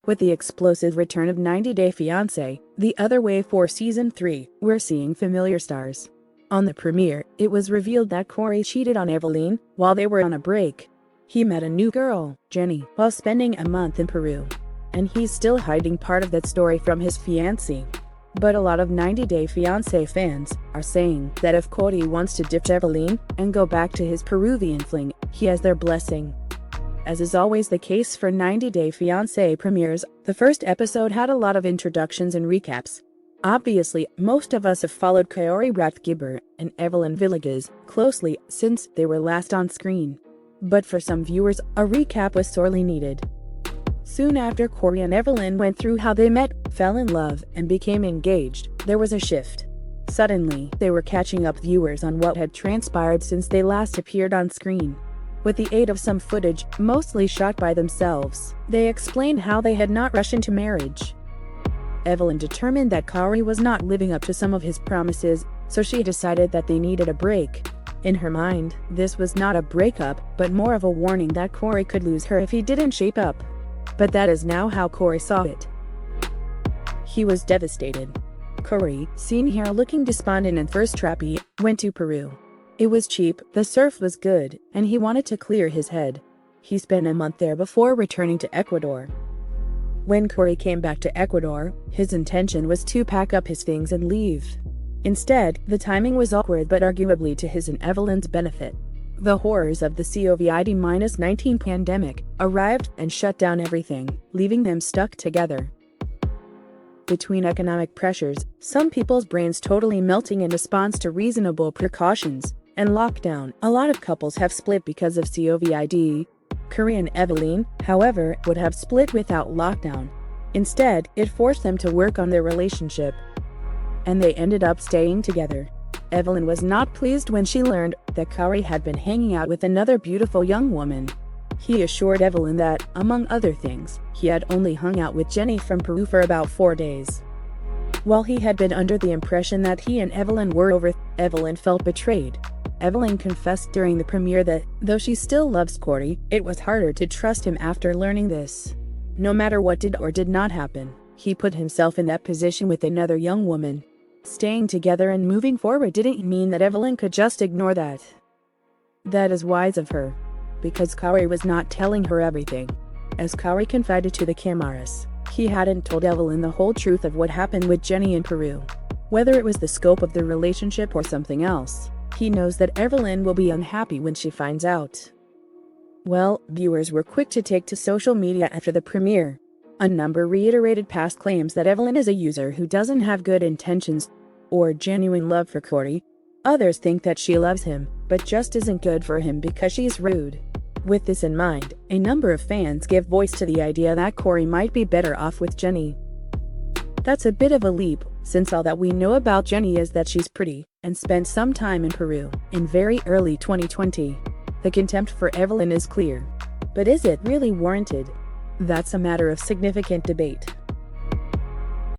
With the explosive return of 90 Day Fiance, the other way for Season 3, we're seeing familiar stars. On the premiere, it was revealed that Corey cheated on Evelin while they were on a break. He met a new girl, Jenny, while spending a month in Peru. And he's still hiding part of that story from his fiancée. But a lot of 90 Day Fiance fans are saying that if Corey wants to ditch Evelin and go back to his Peruvian fling, he has their blessing. As is always the case for 90 Day Fiance premieres, the first episode had a lot of introductions and recaps. Obviously, most of us have followed Corey Rathgeber and Evelin Villegas closely since they were last on screen. But for some viewers, a recap was sorely needed. Soon after Corey and Evelin went through how they met, fell in love, and became engaged, there was a shift. Suddenly, they were catching up viewers on what had transpired since they last appeared on screen. With the aid of some footage, mostly shot by themselves, they explained how they had not rushed into marriage. Evelin determined that Corey was not living up to some of his promises, so she decided that they needed a break. In her mind, this was not a breakup, but more of a warning that Corey could lose her if he didn't shape up. But that is now how Corey saw it. He was devastated. Corey, seen here looking despondent and thirst trappy, went to Peru. It was cheap, the surf was good, and he wanted to clear his head. He spent a month there before returning to Ecuador. When Corey came back to Ecuador, his intention was to pack up his things and leave. Instead, the timing was awkward but arguably to his and Evelin's benefit. The horrors of the COVID-19 pandemic arrived and shut down everything, leaving them stuck together. Between economic pressures, some people's brains totally melting in response to reasonable precautions, and lockdown, a lot of couples have split because of COVID. Corey and Evelin, however, would have split without lockdown. Instead, it forced them to work on their relationship. And they ended up staying together. Evelin was not pleased when she learned that Corey had been hanging out with another beautiful young woman. He assured Evelin that, among other things, he had only hung out with Jenny from Peru for about 4 days. While he had been under the impression that he and Evelin were over, Evelin felt betrayed. Evelin confessed during the premiere that, though she still loves Corey, it was harder to trust him after learning this. No matter what did or did not happen, he put himself in that position with another young woman. Staying together and moving forward didn't mean that Evelin could just ignore that. That is wise of her. Because Corey was not telling her everything. As Corey confided to the cameras, he hadn't told Evelin the whole truth of what happened with Jenny in Peru. Whether it was the scope of the relationship or something else, he knows that Evelin will be unhappy when she finds out. Well, viewers were quick to take to social media after the premiere. A number reiterated past claims that Evelin is a user who doesn't have good intentions or genuine love for Corey. Others think that she loves him, but just isn't good for him because she's rude. With this in mind, a number of fans give voice to the idea that Corey might be better off with Jenny. That's a bit of a leap, since all that we know about Jenny is that she's pretty and spent some time in Peru in very early 2020. The contempt for Evelin is clear. But is it really warranted? That's a matter of significant debate.